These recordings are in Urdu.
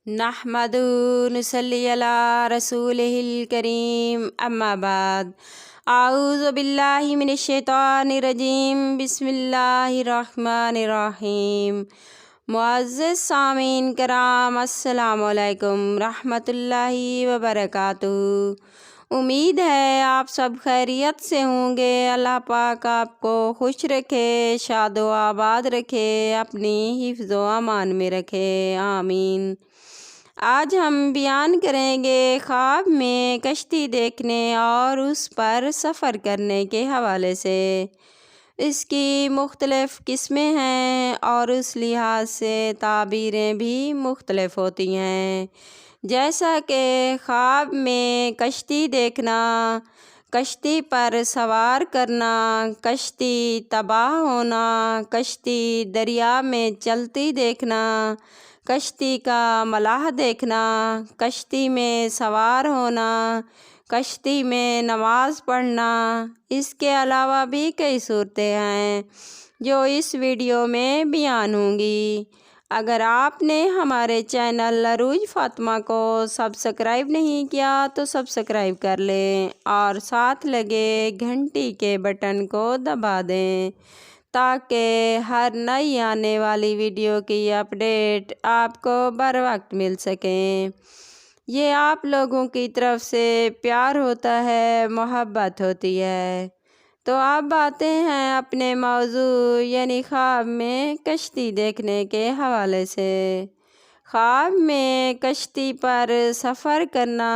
نحمدہ نصلی علی رسولہ الکریم اما بعد اعوذ باللہ من الشیطان الرجیم بسم اللہ الرحمن الرحیم۔ معزز سامعین کرام، السلام علیکم رحمۃ اللہ وبرکاتہ۔ امید ہے آپ سب خیریت سے ہوں گے۔ اللہ پاک آپ کو خوش رکھے، شاد و آباد رکھے، اپنی حفظ و امان میں رکھے، آمین۔ آج ہم بیان کریں گے خواب میں کشتی دیکھنے اور اس پر سفر کرنے کے حوالے سے۔ اس کی مختلف قسمیں ہیں اور اس لحاظ سے تعبیریں بھی مختلف ہوتی ہیں، جیسا کہ خواب میں کشتی دیکھنا، کشتی پر سوار کرنا، کشتی تباہ ہونا، کشتی دریا میں چلتی دیکھنا، کشتی کا ملاح دیکھنا، کشتی میں سوار ہونا، کشتی میں نماز پڑھنا۔ اس کے علاوہ بھی کئی صورتیں ہیں جو اس ویڈیو میں بیان ہوں گی۔ اگر آپ نے ہمارے چینل عروج فاطمہ کو سبسکرائب نہیں کیا تو سبسکرائب کر لیں اور ساتھ لگے گھنٹی کے بٹن کو دبا دیں تاکہ ہر نئی آنے والی ویڈیو کی اپڈیٹ آپ کو بروقت مل سکیں۔ یہ آپ لوگوں کی طرف سے پیار ہوتا ہے، محبت ہوتی ہے۔ تو اب آتے ہیں اپنے موضوع یعنی خواب میں کشتی دیکھنے کے حوالے سے۔ خواب میں کشتی پر سفر کرنا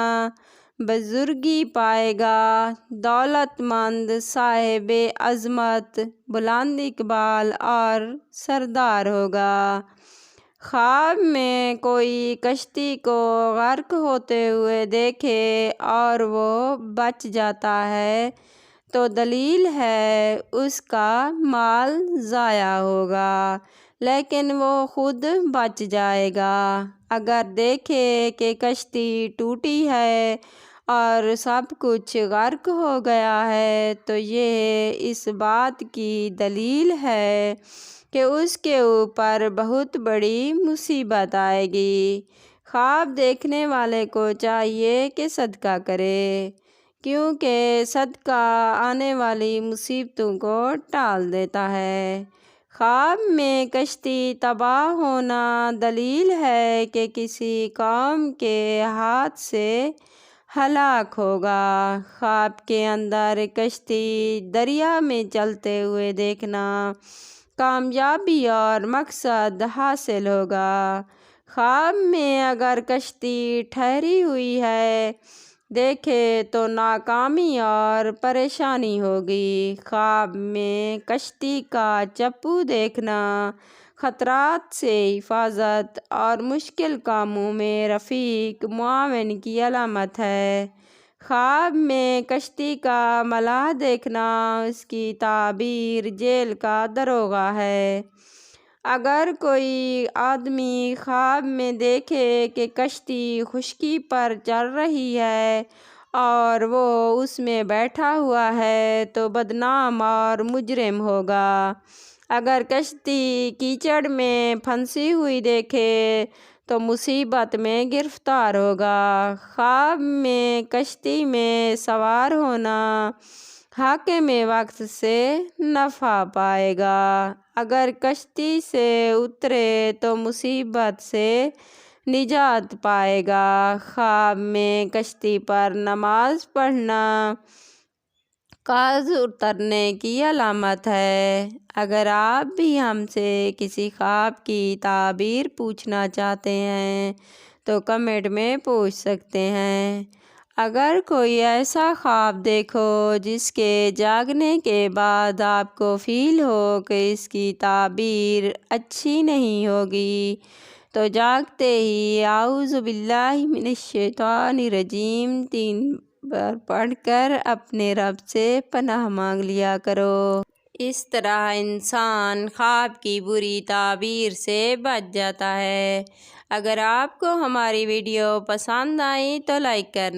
بزرگی پائے گا، دولت مند، صاحب عظمت، بلند اقبال اور سردار ہوگا۔ خواب میں کوئی کشتی کو غرق ہوتے ہوئے دیکھے اور وہ بچ جاتا ہے تو دلیل ہے اس کا مال ضائع ہوگا، لیکن وہ خود بچ جائے گا۔ اگر دیکھے کہ کشتی ٹوٹی ہے اور سب کچھ غرق ہو گیا ہے تو یہ اس بات کی دلیل ہے کہ اس کے اوپر بہت بڑی مصیبت آئے گی۔ خواب دیکھنے والے کو چاہیے کہ صدقہ کرے، کیونکہ صدقہ آنے والی مصیبتوں کو ٹال دیتا ہے۔ خواب میں کشتی تباہ ہونا دلیل ہے کہ کسی قوم کے ہاتھ سے ہلاک ہوگا۔ خواب کے اندر کشتی دریا میں چلتے ہوئے دیکھنا کامیابی اور مقصد حاصل ہوگا۔ خواب میں اگر کشتی ٹھہری ہوئی ہے دیکھے تو ناکامی اور پریشانی ہوگی۔ خواب میں کشتی کا چپو دیکھنا خطرات سے حفاظت اور مشکل کاموں میں رفیق معاون کی علامت ہے۔ خواب میں کشتی کا ملاح دیکھنا اس کی تعبیر جیل کا داروغہ ہے۔ اگر کوئی آدمی خواب میں دیکھے کہ کشتی خشکی پر چل رہی ہے اور وہ اس میں بیٹھا ہوا ہے تو بدنام اور مجرم ہوگا۔ اگر کشتی کیچڑ میں پھنسی ہوئی دیکھے تو مصیبت میں گرفتار ہوگا۔ خواب میں کشتی میں سوار ہونا حاکم وقت سے نفع پائے گا۔ اگر کشتی سے اترے تو مصیبت سے نجات پائے گا۔ خواب میں کشتی پر نماز پڑھنا قرض اترنے کی علامت ہے۔ اگر آپ بھی ہم سے کسی خواب کی تعبیر پوچھنا چاہتے ہیں تو کمنٹ میں پوچھ سکتے ہیں۔ اگر کوئی ایسا خواب دیکھو جس کے جاگنے کے بعد آپ کو فیل ہو کہ اس کی تعبیر اچھی نہیں ہوگی تو جاگتے ہی اعوذ باللہ من الشیطان الرجیم 3 بار پڑھ کر اپنے رب سے پناہ مانگ لیا کرو۔ اس طرح انسان خواب کی بری تعبیر سے بچ جاتا ہے۔ اگر آپ کو ہماری ویڈیو پسند آئی تو لائک کرنا۔